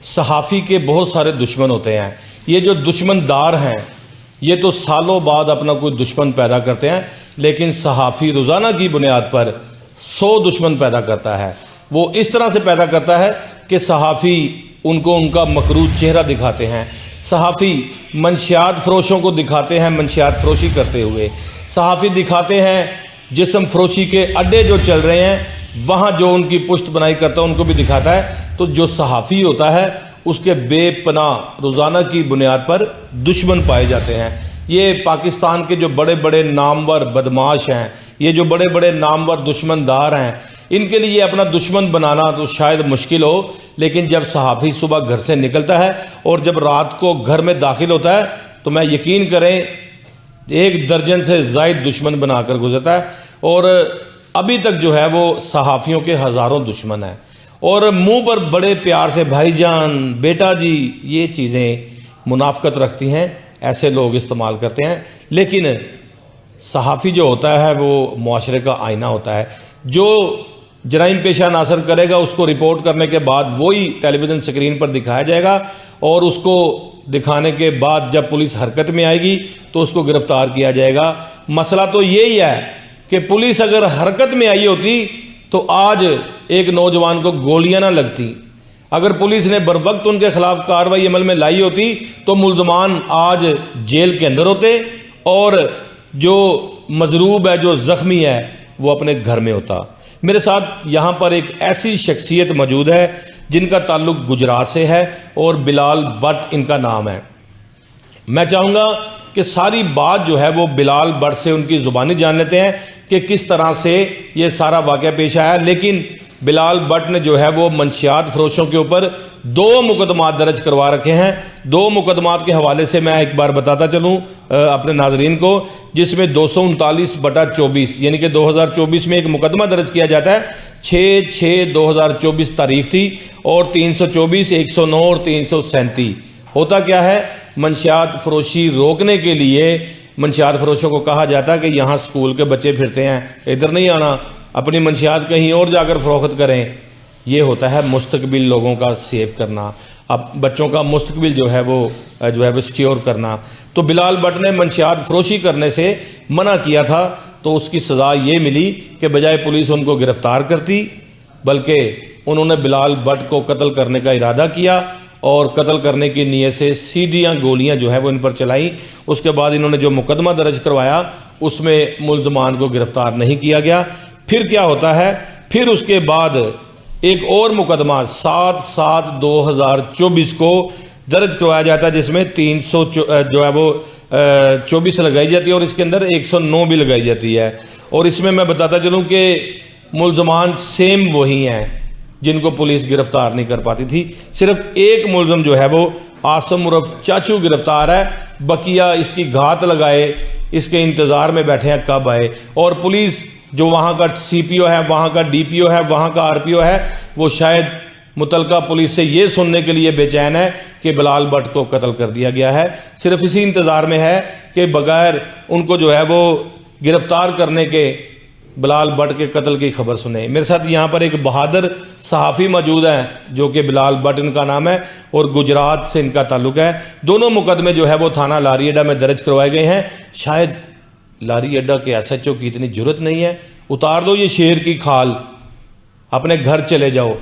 صحافی کے بہت سارے دشمن ہوتے ہیں. یہ جو دشمن دار ہیں یہ تو سالوں بعد اپنا کوئی دشمن پیدا کرتے ہیں، لیکن صحافی روزانہ کی بنیاد پر 100 دشمن پیدا کرتا ہے. وہ اس طرح سے پیدا کرتا ہے کہ صحافی ان کو ان کا مکروہ چہرہ دکھاتے ہیں، صحافی منشیات فروشوں کو دکھاتے ہیں منشیات فروشی کرتے ہوئے، صحافی دکھاتے ہیں جسم فروشی کے اڈے جو چل رہے ہیں وہاں جو ان کی پشت بنائی کرتا ہے ان کو بھی دکھاتا ہے. تو جو صحافی ہوتا ہے اس کے بے پناہ روزانہ کی بنیاد پر دشمن پائے جاتے ہیں. یہ پاکستان کے جو بڑے بڑے نامور بدماش ہیں، یہ جو بڑے بڑے نامور دشمن دار ہیں، ان کے لیے اپنا دشمن بنانا تو شاید مشکل ہو، لیکن جب صحافی صبح گھر سے نکلتا ہے اور جب رات کو گھر میں داخل ہوتا ہے تو میں یقین کریں 1 درجن سے زائد دشمن بنا کر گزرتا ہے. اور ابھی تک جو ہے وہ صحافیوں کے ہزاروں دشمن ہیں، اور منہ پر بڑے پیار سے بھائی جان، بیٹا جی، یہ چیزیں منافقت رکھتی ہیں، ایسے لوگ استعمال کرتے ہیں. لیکن صحافی جو ہوتا ہے وہ معاشرے کا آئینہ ہوتا ہے. جو جرائم پیشہ ناصر کرے گا اس کو رپورٹ کرنے کے بعد وہی ٹیلی ویژن سکرین پر دکھایا جائے گا، اور اس کو دکھانے کے بعد جب پولیس حرکت میں آئے گی تو اس کو گرفتار کیا جائے گا. مسئلہ تو یہی ہے کہ پولیس اگر حرکت میں آئی ہوتی تو آج ایک نوجوان کو گولیاں نہ لگتی. اگر پولیس نے بر وقت ان کے خلاف کارروائی عمل میں لائی ہوتی تو ملزمان آج جیل کے اندر ہوتے، اور جو مضروب ہے، جو زخمی ہے، وہ اپنے گھر میں ہوتا. میرے ساتھ یہاں پر ایک ایسی شخصیت موجود ہے جن کا تعلق گجرات سے ہے، اور بلال بٹ ان کا نام ہے. میں چاہوں گا کہ ساری بات جو ہے وہ بلال بٹ سے ان کی زبانی جان لیتے ہیں کہ کس طرح سے یہ سارا واقعہ پیش آیا. لیکن بلال بٹ نے جو ہے وہ منشیات فروشوں کے اوپر 2 مقدمات درج کروا رکھے ہیں. 2 مقدمات کے حوالے سے میں ایک بار بتاتا چلوں اپنے ناظرین کو، جس میں 239/24 یعنی کہ 2024 میں ایک مقدمہ درج کیا جاتا ہے. 6/6/2024 تاریخ تھی، اور 324 109 اور 337. ہوتا کیا ہے، منشیات فروشی روکنے کے لیے منشیات فروشوں کو کہا جاتا ہے کہ یہاں سکول کے بچے پھرتے ہیں، ادھر نہیں آنا، اپنی منشیات کہیں اور جا کر فروخت کریں. یہ ہوتا ہے مستقبل لوگوں کا سیو کرنا، اب بچوں کا مستقبل جو ہے وہ سیکیور کرنا. تو بلال بٹ نے منشیات فروشی کرنے سے منع کیا تھا، تو اس کی سزا یہ ملی کہ بجائے پولیس ان کو گرفتار کرتی، بلکہ انہوں نے بلال بٹ کو قتل کرنے کا ارادہ کیا، اور قتل کرنے کی نیت سے سیدھیاں گولیاں جو ہے وہ ان پر چلائیں. اس کے بعد انہوں نے جو مقدمہ درج کروایا اس میں ملزمان کو گرفتار نہیں کیا گیا. پھر کیا ہوتا ہے، پھر اس کے بعد ایک اور مقدمہ 7/7/2024 کو درج کروایا جاتا ہے، جس میں 300 جو ہے وہ 24 لگائی جاتی ہے، اور اس کے اندر 109 بھی لگائی جاتی ہے. اور اس میں بتاتا چلوں کہ ملزمان سیم وہی ہیں جن کو پولیس گرفتار نہیں کر پاتی تھی. صرف ایک ملزم جو ہے وہ عاصم عرف چاچو گرفتار ہے، بقیہ اس کی گھات لگائے اس کے انتظار میں بیٹھے ہیں کب آئے. اور پولیس جو وہاں کا سی پی او ہے، وہاں کا ڈی پی او ہے، وہاں کا آر پی او ہے، وہ شاید متعلقہ پولیس سے یہ سننے کے لیے بے چین ہے کہ بلال بٹ کو قتل کر دیا گیا ہے. صرف اسی انتظار میں ہے کہ بغیر ان کو جو ہے وہ گرفتار کرنے کے بلال بٹ کے قتل کی خبر سنیں. میرے ساتھ یہاں پر ایک بہادر صحافی موجود ہیں جو کہ بلال بٹ ان کا نام ہے، اور گجرات سے ان کا تعلق ہے. دونوں مقدمے جو ہے وہ تھانہ لاری اڈا میں درج کروائے گئے ہیں. شاید لاری اڈا کے ایس ایچ او کی اتنی جرت نہیں ہے، اتار دو یہ شیر کی کھال، اپنے گھر چلے جاؤ،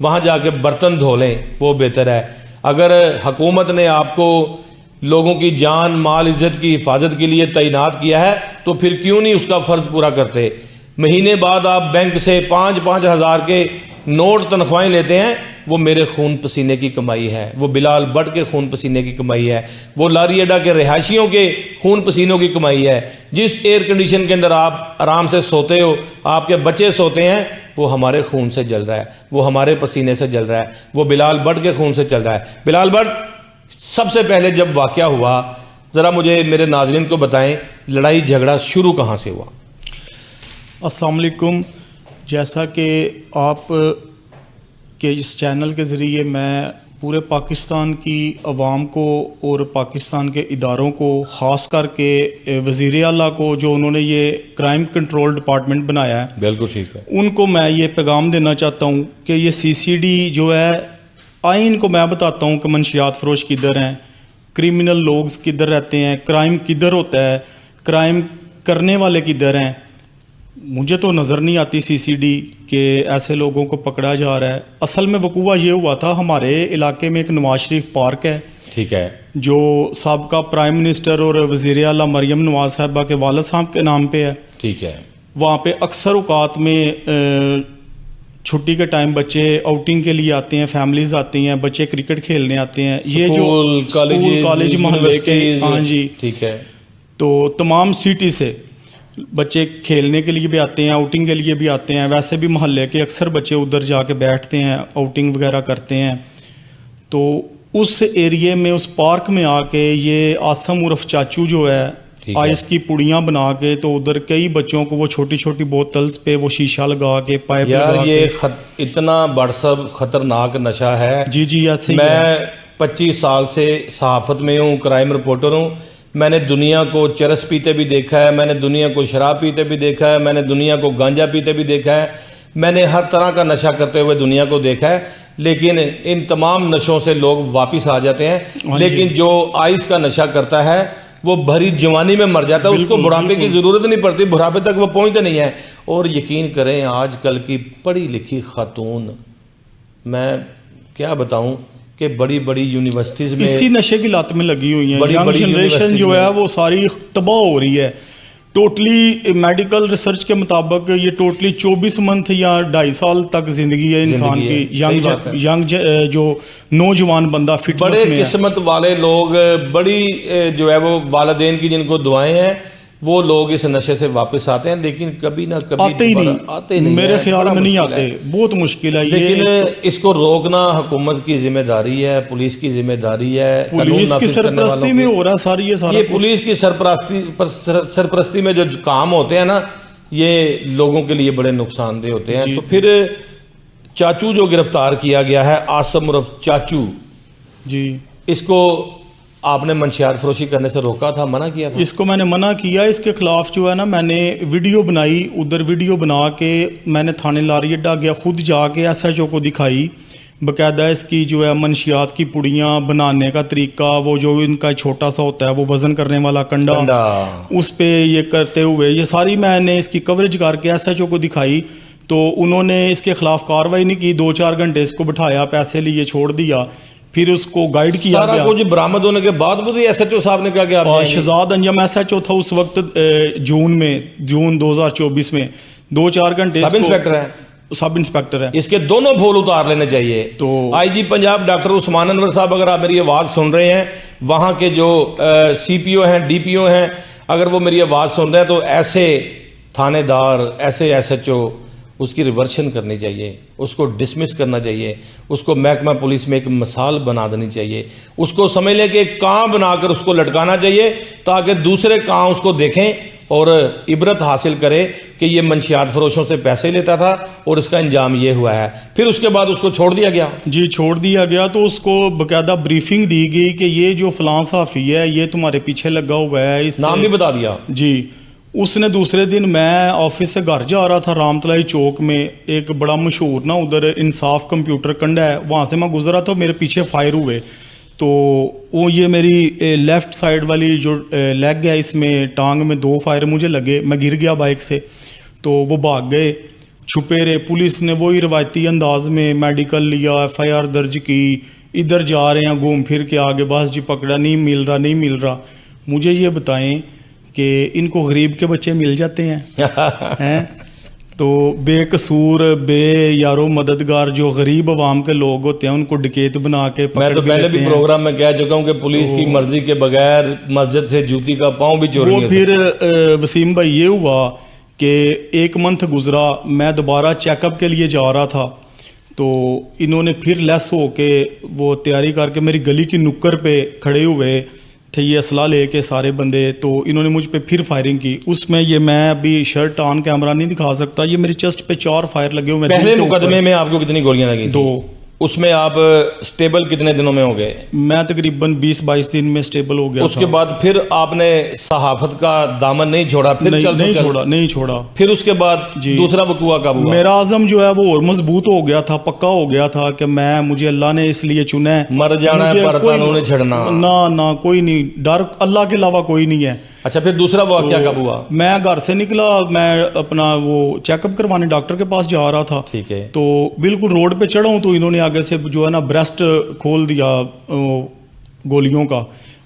وہاں جا کے برتن دھو لیں، وہ بہتر ہے. اگر حکومت نے آپ کو لوگوں کی جان مال عزت کی حفاظت کے لیے تعینات کیا ہے تو پھر کیوں نہیں اس کا فرض پورا کرتے. مہینے بعد آپ بینک سے 5-5 ہزار کے نوٹ تنخواہیں لیتے ہیں، وہ میرے خون پسینے کی کمائی ہے، وہ بلال بٹ کے خون پسینے کی کمائی ہے، وہ لاری اڈا کے رہائشیوں کے خون پسینوں کی کمائی ہے. جس ایئر کنڈیشن کے اندر آپ آرام سے سوتے ہو، آپ کے بچے سوتے ہیں، وہ ہمارے خون سے جل رہا ہے، وہ ہمارے پسینے سے جل رہا ہے، وہ بلال بٹ کے خون سے چل رہا ہے. بلال بٹ سب سے پہلے جب واقعہ ہوا، ذرا مجھے میرے ناظرین کو بتائیں لڑائی جھگڑا شروع کہاں سے ہوا؟ السلام علیکم. جیسا کہ آپ کے اس چینل کے ذریعے میں پورے پاکستان کی عوام کو اور پاکستان کے اداروں کو، خاص کر کے وزیر اعلیٰ کو جو انہوں نے یہ کرائم کنٹرول ڈپارٹمنٹ بنایا ہے، بالکل ٹھیک ہے، ان کو میں یہ پیغام دینا چاہتا ہوں کہ یہ سی سی ڈی جو ہے آئیں ان کو میں بتاتا ہوں کہ منشیات فروش کدھر ہیں, کرمنل لوگ کدھر رہتے ہیں, کرائم کدھر ہوتا ہے, کرائم کرنے والے کدھر ہیں. مجھے تو نظر نہیں آتی سی سی ڈی کہ ایسے لوگوں کو پکڑا جا رہا ہے. اصل میں وقوع یہ ہوا تھا, ہمارے علاقے میں ایک نواز شریف پارک ہے, ٹھیک ہے, جو سابقہ پرائم منسٹر اور وزیر اعلیٰ مریم نواز صاحبہ کے والد صاحب کے نام پہ ہے. ٹھیک ہے, وہاں پہ اکثر اوقات میں چھٹی کے ٹائم بچے آؤٹنگ کے لیے آتے ہیں, فیملیز آتی ہیں, بچے کرکٹ کھیلنے آتے ہیں. یہ جو کالج محلے کے, ہاں جی ٹھیک ہے, تو تمام سٹی سے بچے کھیلنے کے لیے بھی آتے ہیں, آؤٹنگ کے لیے بھی آتے ہیں. ویسے بھی محلے کے اکثر بچے ادھر جا کے بیٹھتے ہیں, آؤٹنگ وغیرہ کرتے ہیں. تو اس ایریے میں, اس پارک میں آ کے یہ آسم عرف چاچو جو ہے آئس کی پڑیاں بنا کے, تو ادھر کئی بچوں کو وہ چھوٹی چھوٹی بوتلز پہ وہ شیشہ لگا کے, پائپ لگا کے. یار یہ اتنا بڑا خطرناک نشہ ہے. جی جی ایسے ہی. میں 25 سال سے صحافت میں ہوں, کرائم رپورٹر ہوں. میں نے دنیا کو چرس پیتے بھی دیکھا ہے, میں نے دنیا کو شراب پیتے بھی دیکھا ہے, میں نے دنیا کو گانجا پیتے بھی دیکھا ہے, میں نے ہر طرح کا نشہ کرتے ہوئے دنیا کو دیکھا ہے. لیکن ان تمام نشوں سے لوگ واپس آ جاتے ہیں. لیکن جو آئس کا نشہ کرتا ہے وہ بھری جوانی میں مر جاتا ہے, اس کو بڑھاپے کی ضرورت نہیں پڑتی, بڑھاپے تک وہ پہنچتے نہیں ہیں. اور یقین کریں آج کل کی پڑھی لکھی خاتون, میں کیا بتاؤں کہ بڑی بڑی یونیورسٹیز میں اسی نشے کی لت میں لگی ہوئی ہیں. ینگ جنریشن جو ہے وہ ساری تباہ ہو رہی ہے. ٹوٹلی میڈیکل ریسرچ کے مطابق یہ ٹوٹلی 24 منتھ یا 2.5 سال تک زندگی ہے انسان کی. ینگ جو نوجوان بندہ فٹنس میں بڑے قسمت والے لوگ, بڑی جو ہے وہ والدین کی جن کو دعائیں ہیں, وہ لوگ اس نشے سے واپس آتے ہیں. لیکن کبھی نہ کبھی آتے ہی نہیں, میرے خیال میں نہیں آتے, بہت مشکل ہے. لیکن اس کو روکنا حکومت کی ذمہ داری ہے, پولیس کی ذمہ داری ہے. پولیس کی سرپرستی میں ہو رہا ساری یہ پولیس کی سرپرستی میں جو کام ہوتے ہیں نا, یہ لوگوں کے لیے بڑے نقصان دہ ہوتے ہیں. تو پھر چاچو جو گرفتار کیا گیا ہے, آسم عرف چاچو, جی, اس کو آپ نے منشیات فروشی کرنے سے روکا تھا, منع کیا تھا؟ اس کو میں نے منع کیا. اس کے خلاف جو ہے نا میں نے ویڈیو بنائی, ادھر ویڈیو بنا کے میں نے تھانے لاری اڈا گیا, خود جا کے ایس ایچ او کو دکھائی باقاعدہ اس کی جو ہے منشیات کی پڑیاں بنانے کا طریقہ, وہ جو ان کا چھوٹا سا ہوتا ہے وہ وزن کرنے والا کنڈا, اس پہ یہ کرتے ہوئے یہ ساری میں نے اس کی کوریج کر کے ایس ایچ او کو دکھائی. تو انہوں نے اس کے خلاف کاروائی نہیں کی, 2-4 گھنٹے اس کو بٹھایا, پیسے لیے چھوڑ دیا. پھر اس کو گائیڈ کیا گیا. سارا کچھ برآمد ہونے کے بعد بھی ایس ایچ او صاحب نے کہا کہ شہزاد انجم ایس ایچ او تھا اس وقت, جون 2024 میں 2-4 گھنٹے. سب انسپیکٹر ہے, اس کے دونوں بھول اتار لینے چاہیے. تو آئی جی پنجاب ڈاکٹر عثمان انور صاحب, اگر آپ میری آواز سن رہے ہیں, وہاں کے جو سی پی او ہیں, ڈی پی او ہیں, اگر وہ میری آواز سن رہے ہیں, تو ایسے تھانے دار, ایسے ایس ایچ او, اس کی ریورشن کرنی چاہیے, اس کو ڈسمس کرنا چاہیے, اس کو محکمہ پولیس میں ایک مثال بنا دینی چاہیے. اس کو سمجھ لیں کہ ایک کان بنا کر اس کو لٹکانا چاہیے, تاکہ دوسرے کان اس کو دیکھیں اور عبرت حاصل کرے کہ یہ منشیات فروشوں سے پیسے لیتا تھا اور اس کا انجام یہ ہوا ہے. پھر اس کے بعد اس کو چھوڑ دیا گیا. جی, چھوڑ دیا گیا. تو اس کو باقاعدہ بریفنگ دی گئی کہ یہ جو فلاں صحافی ہے یہ تمہارے پیچھے لگا ہوا ہے, اس نام بھی بتا دیا. جی, اس نے دوسرے دن, میں آفس سے گھر جا رہا تھا, رام تلائی چوک میں ایک بڑا مشہور نا ادھر انصاف کمپیوٹر کنڈا ہے, وہاں سے میں گزرا تو میرے پیچھے فائر ہوئے. تو وہ یہ میری لیفٹ سائڈ والی جو لیگ ہے, اس میں ٹانگ میں 2 فائر مجھے لگے, میں گر گیا بائک سے. تو وہ بھاگ گئے, چھپے رہے. پولیس نے وہی روایتی انداز میں میڈیکل لیا, ایف آئی آر درج کی, ادھر جا رہے ہیں گھوم پھر کے آگے, بس جی پکڑا, نہیں مل رہا. مجھے یہ بتائیں کہ ان کو غریب کے بچے مل جاتے ہیں تو بے قصور, بے یارو مددگار جو غریب عوام کے لوگ ہوتے ہیں ان کو ڈکیت بنا کے پکڑ. میں تو پہلے بھی پروگرام میں کہہ چکا ہوں کہ پولیس کی مرضی کے بغیر مسجد سے جوتی کا پاؤں بھی چوری. وہ پھر وسیم بھائی یہ ہوا کہ 1 منتھ گزرا, میں دوبارہ چیک اپ کے لیے جا رہا تھا, تو انہوں نے پھر لیس ہو کے وہ تیاری کر کے میری گلی کی نکر پہ کھڑے ہوئے تھے یہ اسلحہ لے کے سارے بندے. تو انہوں نے مجھ پہ پھر فائرنگ کی. اس میں یہ میں ابھی شرٹ آن کیمرہ نہیں دکھا سکتا, یہ میری چیسٹ پہ 4 فائر لگے ہوئے. پہلے مقدمے میں آپ کو کتنی گولیاں لگی؟ 2. اس میں آپ سٹیبل کتنے دنوں میں ہو گئے؟ میں تقریباً 20-22 دن میں سٹیبل ہو گیا اس کے بعد پھر آپ نے صحافت کا دامن نہیں چھوڑا؟ پھر نہیں چھوڑا پھر اس کے بعد دوسرا وقوع کب ہوا؟ میرا عزم جو ہے وہ اور مضبوط ہو گیا تھا، پکا ہو گیا تھا کہ مجھے اللہ نے اس لیے چنا ہے، مر جانا ہے پر تنوں نے چھڑنا، نہ کوئی نہیں، ڈر اللہ کے علاوہ کوئی نہیں ہے۔ اچھا پھر دوسرا واقعہ کب ہوا؟ میں گھر سے نکلا، میں اپنا وہ چیک اپ کروانے ڈاکٹر کے پاس جا رہا تھا، ٹھیک ہے، تو بالکل روڈ پہ چڑھا ہوں تو انہوں نے آگے سے جو ہے نا بریسٹ کھول دیا گولیوں کا،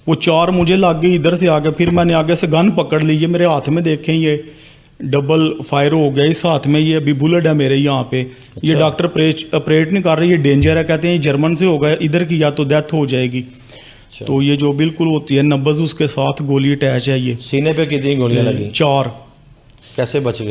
وہ 4 مجھے لگ گئی ادھر سے آگے، پھر میں نے آگے سے گن پکڑ لی، یہ میرے ہاتھ میں دیکھیں یہ ڈبل فائر ہو گیا اس ہاتھ میں، یہ ابھی بلٹ ہے میرے یہاں پہ، یہ ڈاکٹر اپریٹ نہیں کر رہے، یہ ڈینجر ہے، کہتے ہیں یہ جرمن سے ہو گیا، ادھر کی یا تو ڈیتھ ہو جائے گی، تو یہ جو بالکل ہوتی ہے نبض اس کے ساتھ گولی اٹیچ ہے، یہ سینے پہ کتنی گولیاں لگی؟ 4۔ کیسے بچ گئے؟